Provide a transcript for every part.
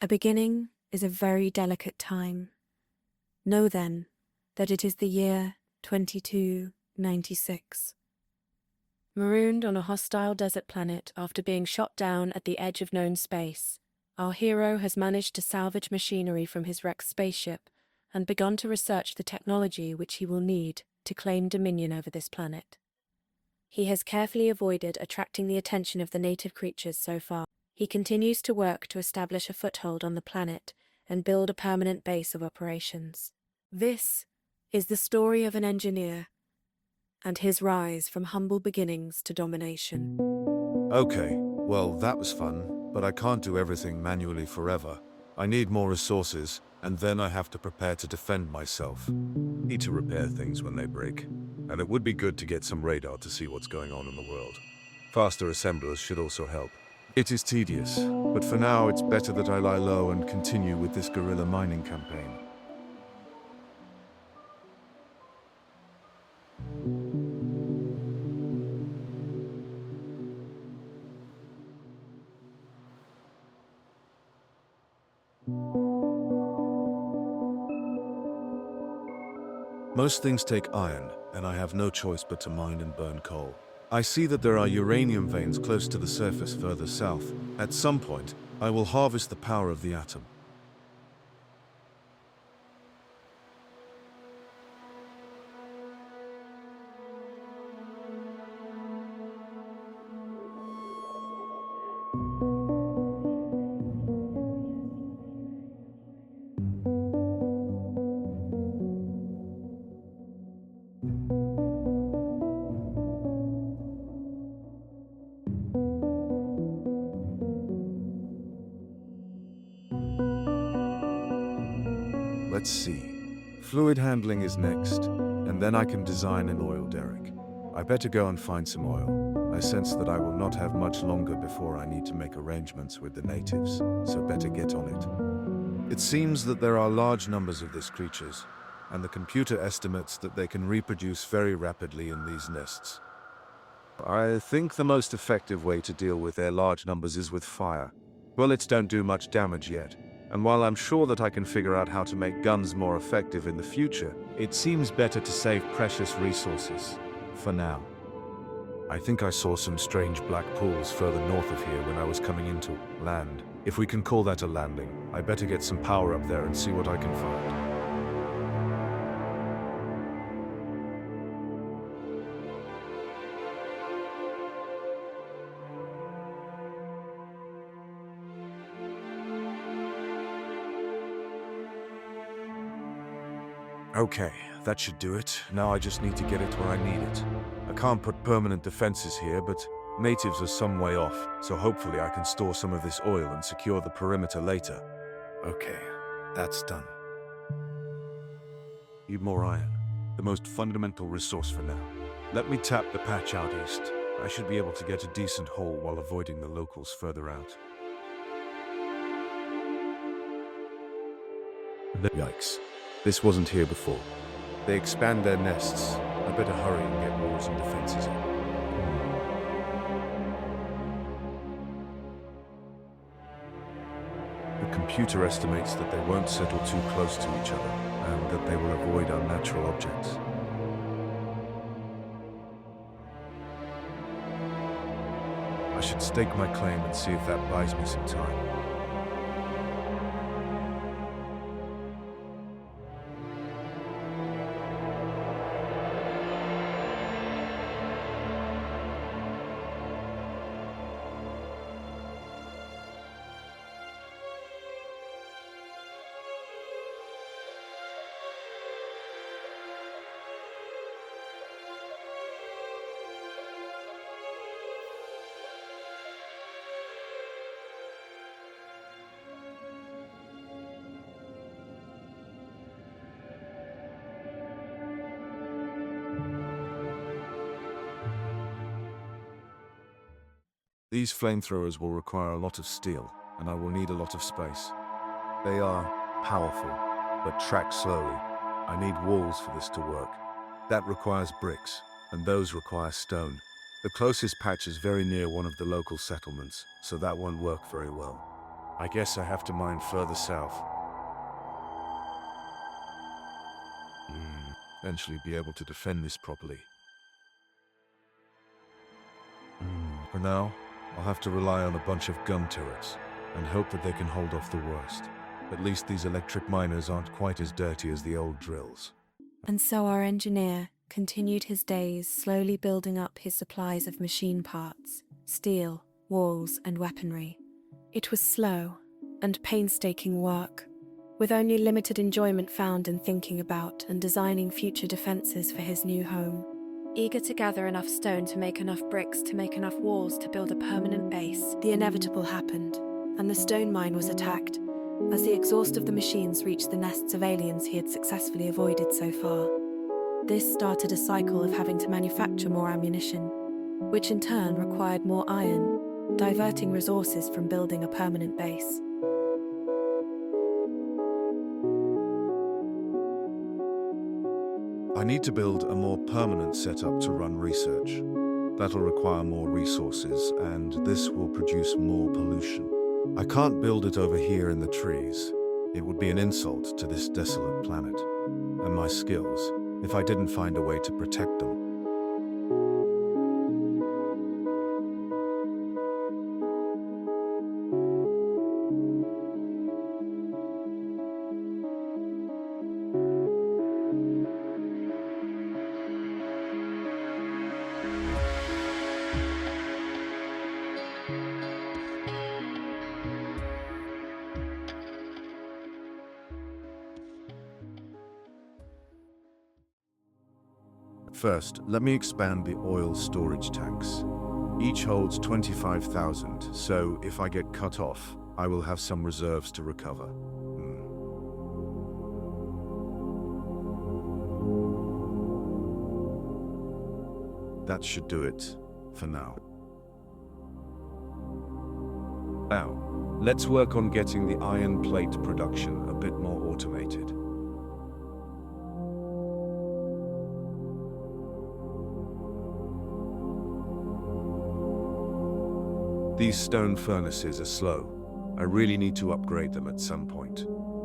A beginning is a very delicate time. Know then that it is the year 2296. Marooned on a hostile desert planet after being shot down at the edge of known space, our hero has managed to salvage machinery from his wrecked spaceship and begun to research the technology which he will need to claim dominion over this planet. He has carefully avoided attracting the attention of the native creatures so far. He continues to work to establish a foothold on the planet and build a permanent base of operations. This is the story of an engineer and his rise from humble beginnings to domination. Okay, well, that was fun, but I can't do everything manually forever. I need more resources, and then I have to prepare to defend myself. Need to repair things when they break. And it would be good to get some radar to see what's going on in the world. Faster assemblers should also help. It is tedious, but for now it's better that I lie low and continue with this guerrilla mining campaign. Most things take iron, and I have no choice but to mine and burn coal. I see that there are uranium veins close to the surface further south. At some point, I will harvest the power of the atom. Let's see. Fluid handling is next, and then I can design an oil derrick. I better go and find some oil. I sense that I will not have much longer before I need to make arrangements with the natives, so better get on it. It seems that there are large numbers of these creatures, and the computer estimates that they can reproduce very rapidly in these nests. I think the most effective way to deal with their large numbers is with fire. Bullets don't do much damage yet. And while I'm sure that I can figure out how to make guns more effective in the future, it seems better to save precious resources, for now. I think I saw some strange black pools further north of here when I was coming into land. If we can call that a landing, I better get some power up there and see what I can find. Okay, that should do it. Now I just need to get it where I need it. I can't put permanent defenses here, but natives are some way off, so hopefully I can store some of this oil and secure the perimeter later. Okay, that's done. Need more iron, the most fundamental resource for now. Let me tap the patch out east. I should be able to get a decent haul while avoiding the locals further out. Yikes. This wasn't here before. They expand their nests. I better hurry and get walls and defenses in. The computer estimates that they won't settle too close to each other, and that they will avoid unnatural objects. I should stake my claim and see if that buys me some time. These flamethrowers will require a lot of steel, and I will need a lot of space. They are powerful, but track slowly. I need walls for this to work. That requires bricks, and those require stone. The closest patch is very near one of the local settlements, so that won't work very well. I guess I have to mine further south. Eventually be able to defend this properly. For now, I'll have to rely on a bunch of gun turrets and hope that they can hold off the worst. At least these electric miners aren't quite as dirty as the old drills. And so our engineer continued his days slowly building up his supplies of machine parts, steel, walls, and weaponry. It was slow and painstaking work, with only limited enjoyment found in thinking about and designing future defenses for his new home. Eager to gather enough stone to make enough bricks to make enough walls to build a permanent base, the inevitable happened, and the stone mine was attacked, as the exhaust of the machines reached the nests of aliens he had successfully avoided so far. This started a cycle of having to manufacture more ammunition, which in turn required more iron, diverting resources from building a permanent base. I need to build a more permanent setup to run research. That'll require more resources, and this will produce more pollution. I can't build it over here in the trees. It would be an insult to this desolate planet, and my skills, if I didn't find a way to protect them. First, let me expand the oil storage tanks. Each holds 25,000, so if I get cut off, I will have some reserves to recover. That should do it for now. Now, let's work on getting the iron plate production a bit more automated. These stone furnaces are slow. I really need to upgrade them at some point.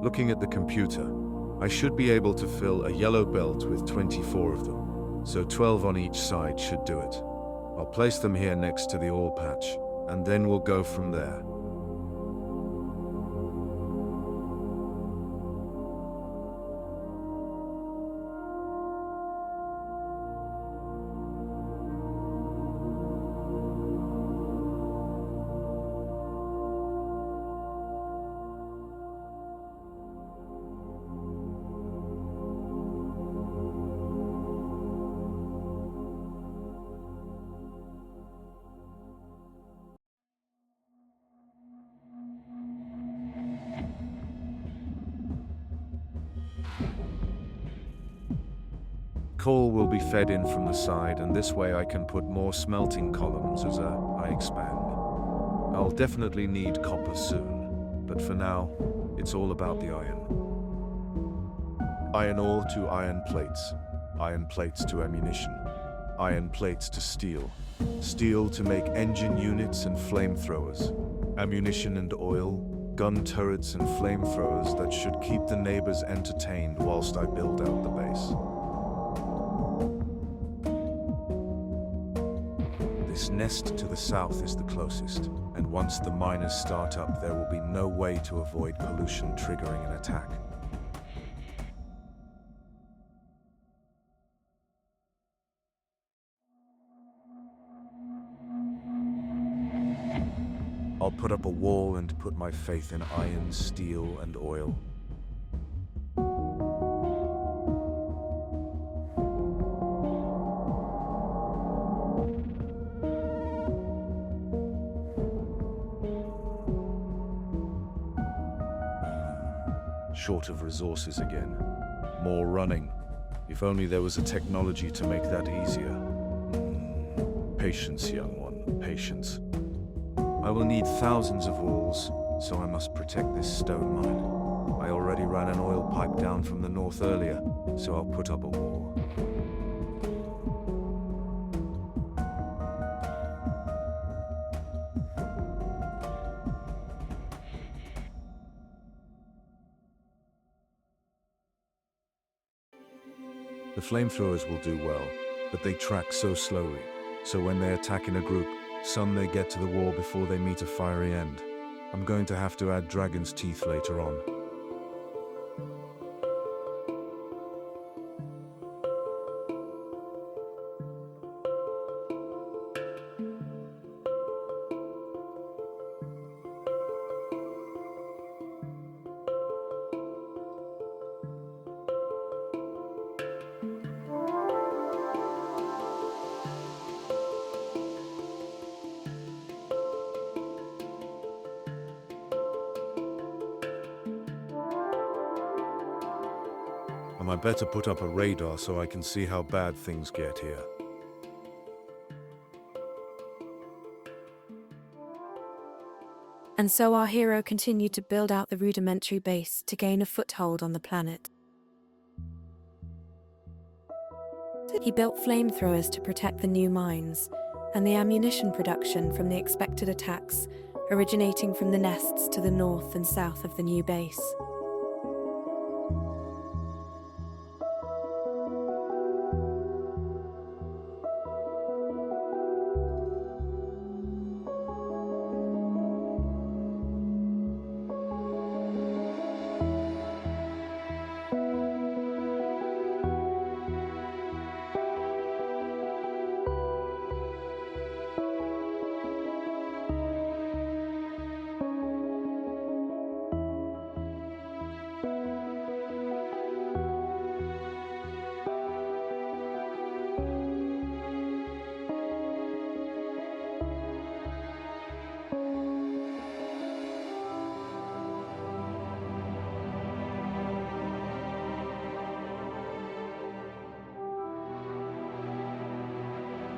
Looking at the computer, I should be able to fill a yellow belt with 24 of them, so 12 on each side should do it. I'll place them here next to the ore patch, and then we'll go from there. Coal will be fed in from the side, and this way I can put more smelting columns as I expand. I'll definitely need copper soon, but for now, it's all about the iron. Iron ore to iron plates to ammunition, iron plates to steel to make engine units and flamethrowers, ammunition and oil, gun turrets and flamethrowers that should keep the neighbors entertained whilst I build out the base. This nest to the south is the closest, and once the miners start up, there will be no way to avoid pollution triggering an attack. I'll put up a wall and put my faith in iron, steel, and oil. Short of resources again. More running. If only there was a technology to make that easier. Patience, young one, patience. I will need thousands of walls, so I must protect this stone mine. I already ran an oil pipe down from the north earlier, so I'll put up a wall. The flamethrowers will do well, but they track so slowly. So when they attack in a group, some may get to the wall before they meet a fiery end. I'm going to have to add dragon's teeth later on. I better put up a radar so I can see how bad things get here. And so our hero continued to build out the rudimentary base to gain a foothold on the planet. He built flamethrowers to protect the new mines, and the ammunition production from the expected attacks originating from the nests to the north and south of the new base.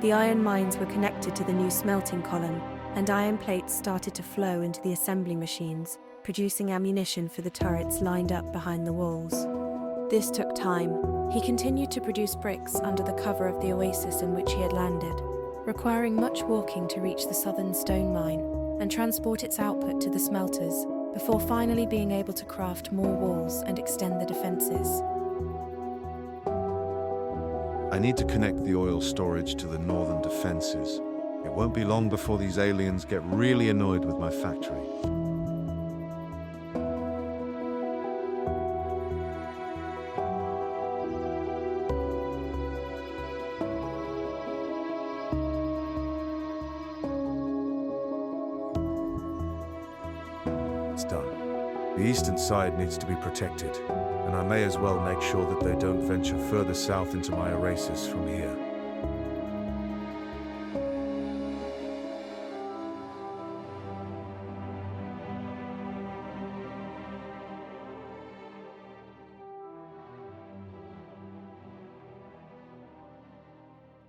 The iron mines were connected to the new smelting column, and iron plates started to flow into the assembly machines, producing ammunition for the turrets lined up behind the walls. This took time. He continued to produce bricks under the cover of the oasis in which he had landed, requiring much walking to reach the southern stone mine and transport its output to the smelters, before finally being able to craft more walls and extend the defenses. I need to connect the oil storage to the northern defenses. It won't be long before these aliens get really annoyed with my factory. It's done. The eastern side needs to be protected, and I may as well make sure that they don't venture further south into my oasis from here.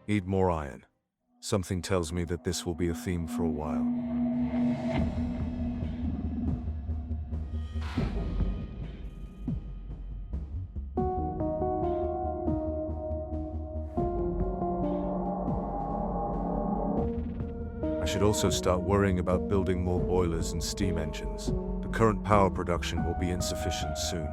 Need more iron. Something tells me that this will be a theme for a while. I should also start worrying about building more boilers and steam engines. The current power production will be insufficient soon.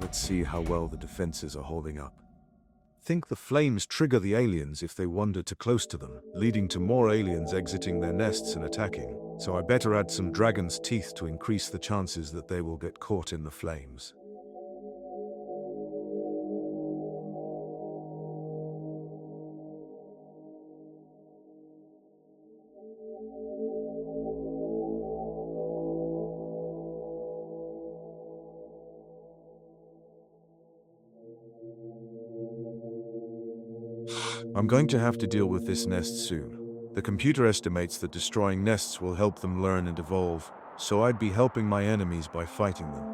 Let's see how well the defenses are holding up. Think the flames trigger the aliens if they wander too close to them, leading to more aliens exiting their nests and attacking. So I better add some dragon's teeth to increase the chances that they will get caught in the flames. I'm going to have to deal with this nest soon. The computer estimates that destroying nests will help them learn and evolve, so I'd be helping my enemies by fighting them.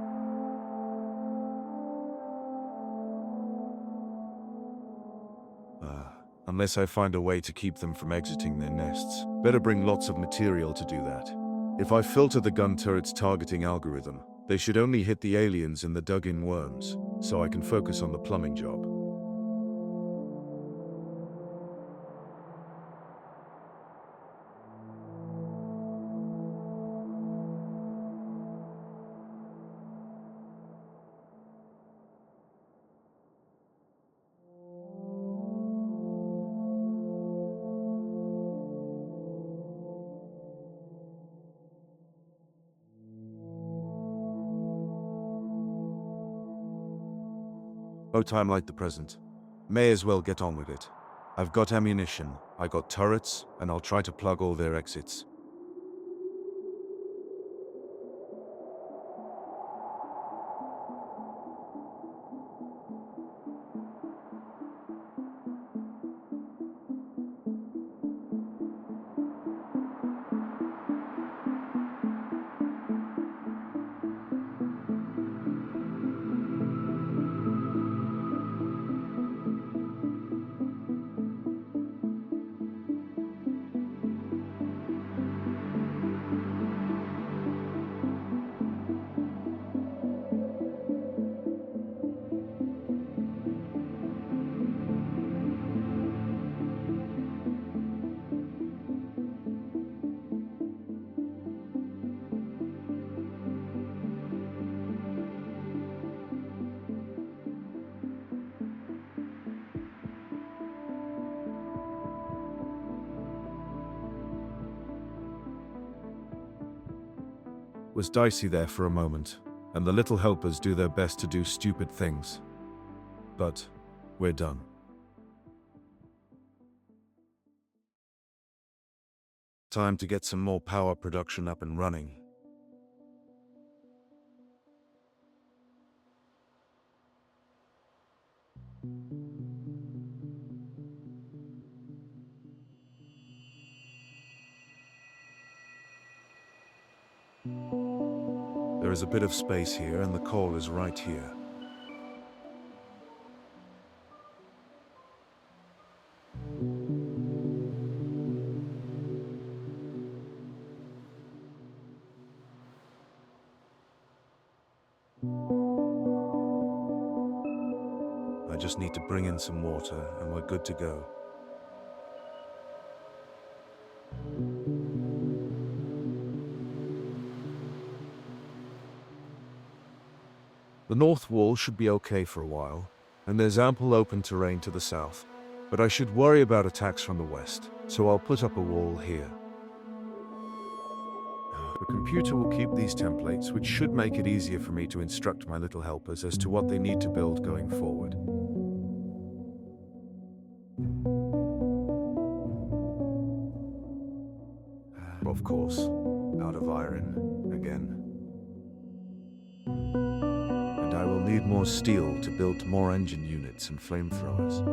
unless I find a way to keep them from exiting their nests. Better bring lots of material to do that. If I filter the gun turret's targeting algorithm, they should only hit the aliens and the dug-in worms, so I can focus on the plumbing job. No time like the present. May as well get on with it. I've got ammunition, I got turrets, and I'll try to plug all their exits. Was dicey there for a moment, and the little helpers do their best to do stupid things. But we're done. Time to get some more power production up and running. There is a bit of space here, and the coal is right here. I just need to bring in some water, and we're good to go. The north wall should be okay for a while, and there's ample open terrain to the south. But I should worry about attacks from the west, so I'll put up a wall here. The computer will keep these templates, which should make it easier for me to instruct my little helpers as to what they need to build going forward. Of course, out of iron again. And I will need more steel to build more engine units and flamethrowers.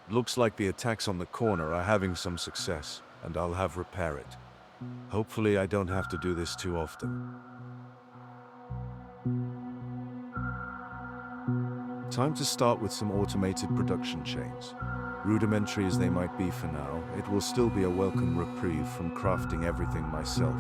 Looks like the attacks on the corner are having some success, and I'll have repair it. Hopefully I don't have to do this too often. Time to start with some automated production chains. Rudimentary as they might be for now, it will still be a welcome reprieve from crafting everything myself.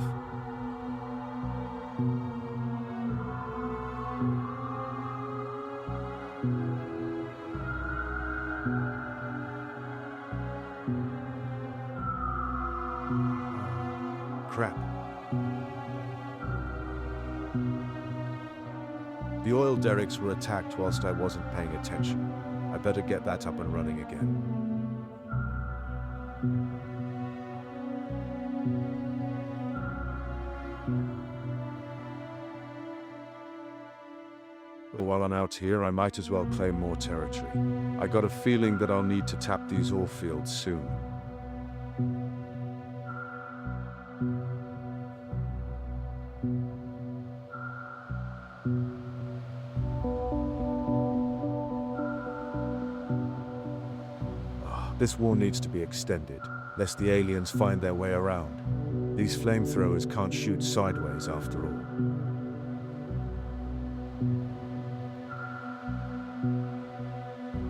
Crap. The oil derricks were attacked whilst I wasn't paying attention. I better get that up and running again. While I'm out here, I might as well claim more territory. I got a feeling that I'll need to tap these ore fields soon. This wall needs to be extended, lest the aliens find their way around. These flamethrowers can't shoot sideways after all.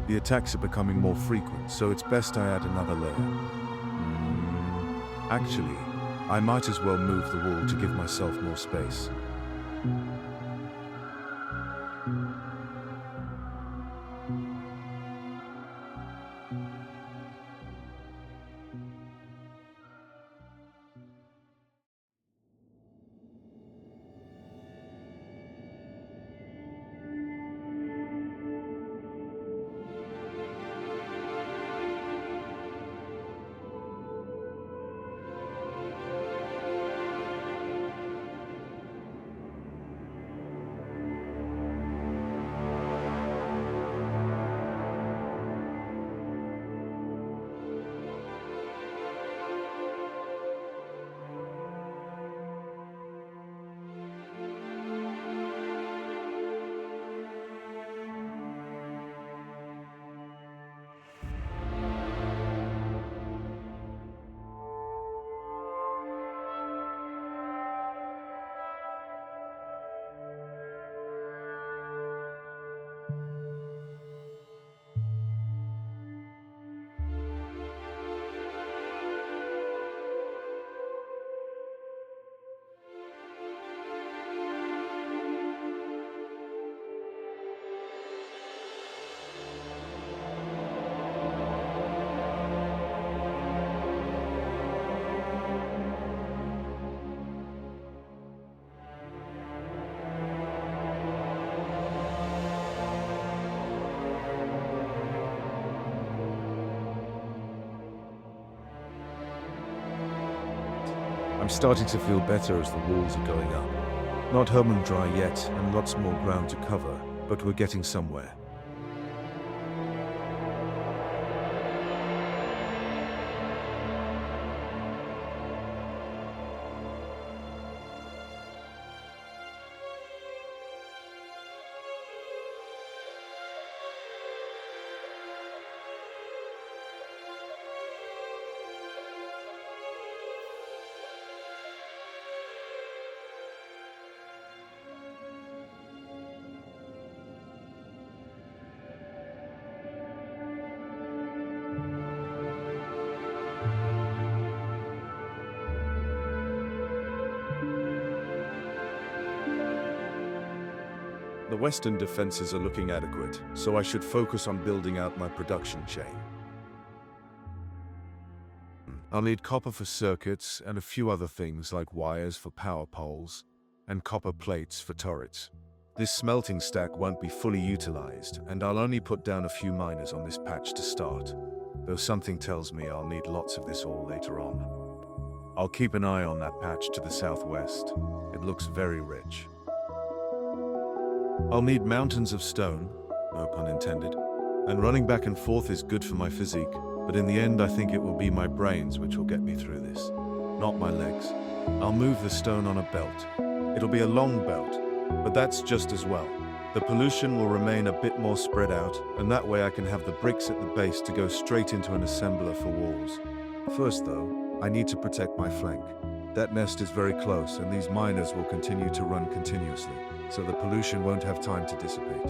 The attacks are becoming more frequent, so it's best I add another layer. Actually, I might as well move the wall to give myself more space. I'm starting to feel better as the walls are going up. Not home and dry yet, and lots more ground to cover, but we're getting somewhere. The western defenses are looking adequate, so I should focus on building out my production chain. I'll need copper for circuits and a few other things like wires for power poles and copper plates for turrets. This smelting stack won't be fully utilized, and I'll only put down a few miners on this patch to start, though something tells me I'll need lots of this ore later on. I'll keep an eye on that patch to the southwest. It looks very rich. I'll need mountains of stone, no pun intended, and running back and forth is good for my physique, but in the end I think it will be my brains which will get me through this, not my legs. I'll move the stone on a belt. It'll be a long belt, but that's just as well. The pollution will remain a bit more spread out, and that way I can have the bricks at the base to go straight into an assembler for walls. First though, I need to protect my flank. That nest is very close, and these miners will continue to run continuously, so the pollution won't have time to dissipate.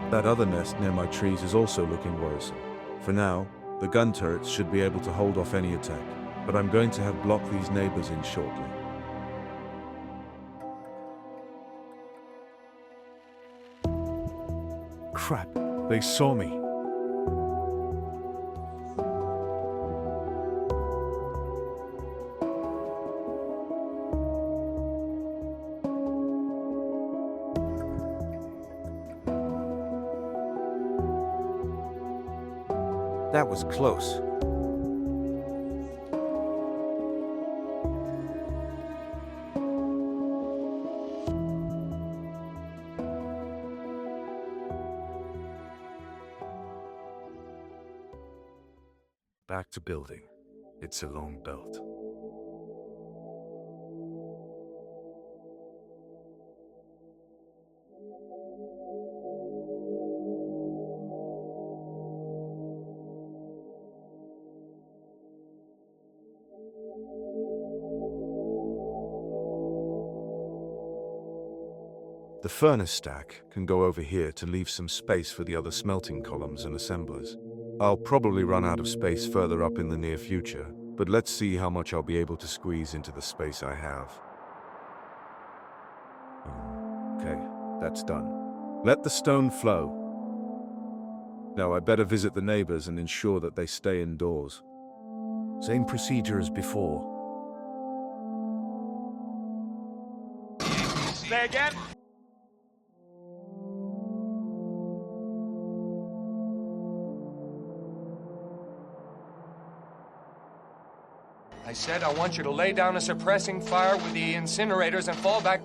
That other nest near my trees is also looking worrisome. For now, the gun turrets should be able to hold off any attack, but I'm going to have blocked these neighbors in shortly. Crap, they saw me. That was close. Back to building. It's a long belt. The furnace stack can go over here to leave some space for the other smelting columns and assemblers. I'll probably run out of space further up in the near future, but let's see how much I'll be able to squeeze into the space I have. Okay, that's done. Let the stone flow. Now I better visit the neighbors and ensure that they stay indoors. Same procedure as before. Say again? I said I want you to lay down a suppressing fire with the incinerators and fall back.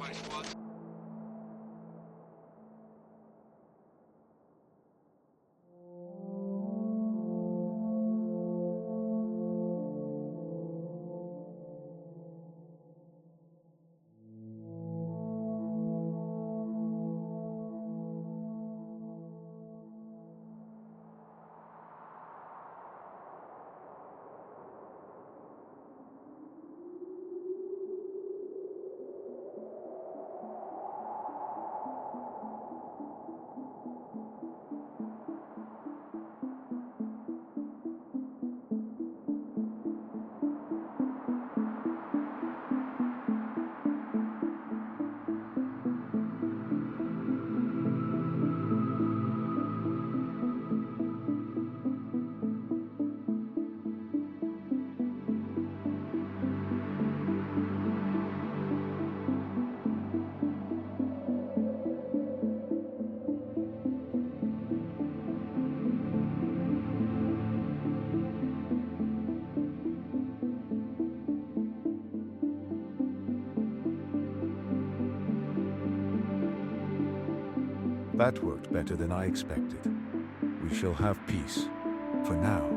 That worked better than I expected. We shall have peace. For now.